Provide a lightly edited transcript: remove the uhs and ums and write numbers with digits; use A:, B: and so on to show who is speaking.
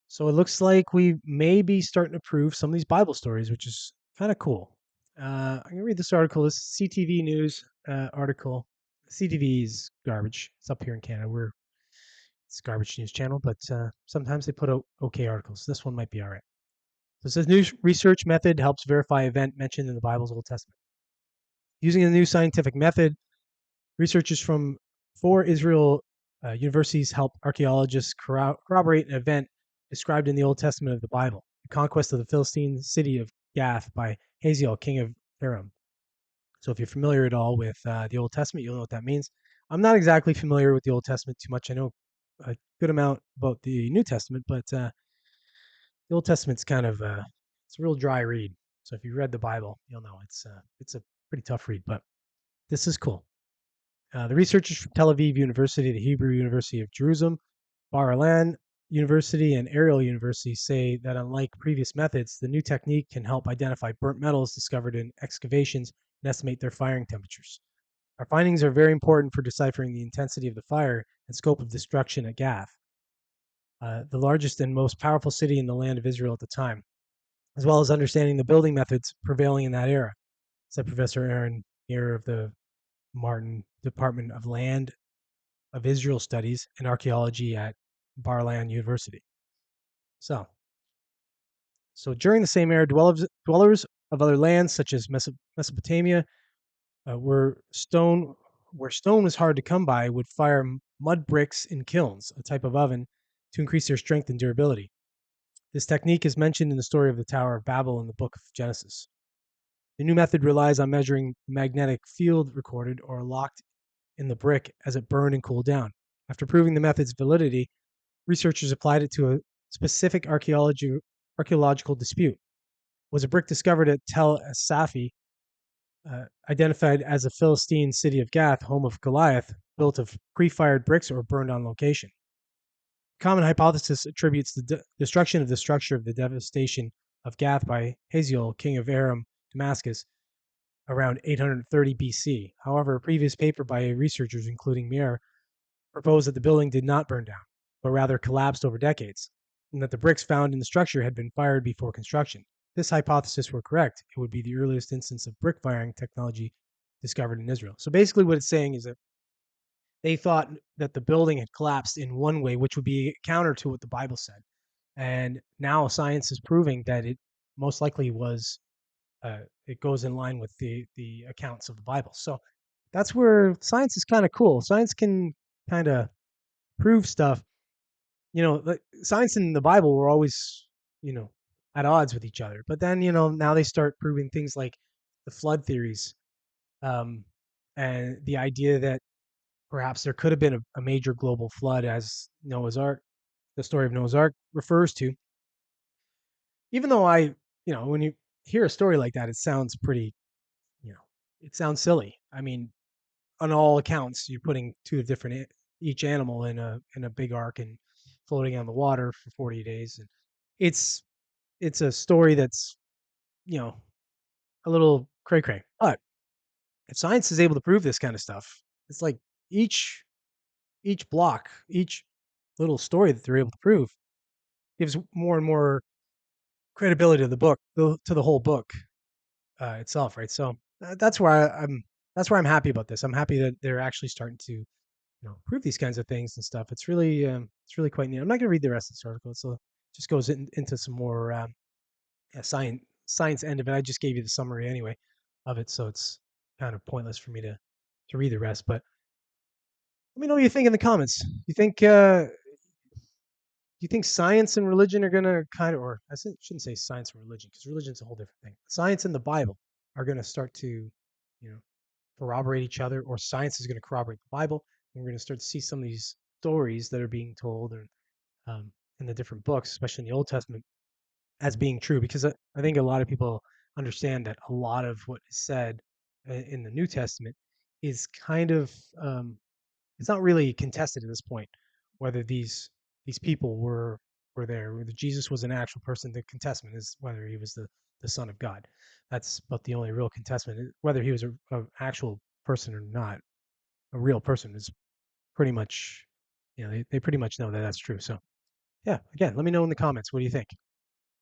A: So it looks like we may be starting to prove some of these Bible stories, which is kind of cool. I'm gonna read this article. This is CTV News article. CTV is garbage. It's up here in Canada. It's a garbage news channel, but sometimes they put out okay articles. This one might be all right. So it says new research method helps verify event mentioned in the Bible's Old Testament. Using a new scientific method, researchers from four Israel universities help archaeologists corroborate an event described in the Old Testament of the Bible, the conquest of the Philistine city of Gath by Hazael, king of Aram. So if you're familiar at all with the Old Testament, you'll know what that means. I'm not exactly familiar with the Old Testament too much. I know a good amount about the New Testament, but the Old Testament's kind of it's a real dry read. So if you read the Bible, you'll know it's a pretty tough read. But this is cool. The researchers from Tel Aviv University, the Hebrew University of Jerusalem, Bar Ilan University, and Ariel University say that unlike previous methods, the new technique can help identify burnt metals discovered in excavations and estimate their firing temperatures. Our findings are very important for deciphering the intensity of the fire and scope of destruction at Gath, the largest and most powerful city in the land of Israel at the time, as well as understanding the building methods prevailing in that era, said Professor Aaron Muir of the Martin Department of Land of Israel Studies and Archaeology at Bar-Ilan University. So, so during the same era, dwellers of other lands such as Mesopotamia, were stone where stone was hard to come by, would fire mud bricks in kilns, a type of oven, to increase their strength and durability. This technique is mentioned in the story of the Tower of Babel in the book of Genesis. The new method relies on measuring the magnetic field recorded or locked in the brick as it burned and cooled down. After proving the method's validity, researchers applied it to a specific archaeological dispute. Was a brick discovered at Tel Asafi, identified as a Philistine city of Gath, home of Goliath, built of pre-fired bricks or burned on location? Common hypothesis attributes the destruction of the structure of the devastation of Gath by Hazael, king of Aram, Damascus, around 830 BC. However, a previous paper by researchers, including Muir, proposed that the building did not burn down, but rather collapsed over decades, and that the bricks found in the structure had been fired before construction. If this hypothesis were correct, it would be the earliest instance of brick firing technology discovered in Israel. So basically, what it's saying is that they thought that the building had collapsed in one way, which would be counter to what the Bible said. And now science is proving that it most likely was, it goes in line with the accounts of the Bible. So that's where science is kind of cool. Science can kind of prove stuff. Science and the Bible were always, you know, at odds with each other. But then, now they start proving things like the flood theories, um, and the idea that perhaps there could have been a major global flood, as the story of Noah's Ark refers to. Even though when you hear a story like that, it sounds pretty, you know, it sounds silly. I mean, on all accounts, you're putting two different each animal in a big ark and floating on the water for 40 days, and it's it's a story that's you know a little cray cray. But if science is able to prove this kind of stuff, it's like each each little story that they're able to prove gives more and more credibility to the book, to the whole book itself, right? So that's why I'm happy about this. I'm happy that they're actually starting to prove these kinds of things and stuff. It's really quite neat. I'm not going to read the rest of this article. So it just goes into some more science end of it. I just gave you the summary anyway of it, so it's kind of pointless for me to read the rest. But let me know what you think in the comments. You think science and religion are going to kind of, or shouldn't say science and religion because religion's a whole different thing. Science and the Bible are going to start to, corroborate each other, or science is going to corroborate the Bible. And we're going to start to see some of these stories that are being told um, in the different books, especially in the Old Testament, as being true. Because I think a lot of people understand that a lot of what is said in the New Testament is kind of it's not really contested at this point whether these people were there. Whether Jesus was an actual person, the contestment is whether he was the Son of God. That's about the only real contestment. Whether he was a actual person or not, a real person is pretty much, they pretty much know that that's true. So Yeah, again, let me know in the comments. What do you think?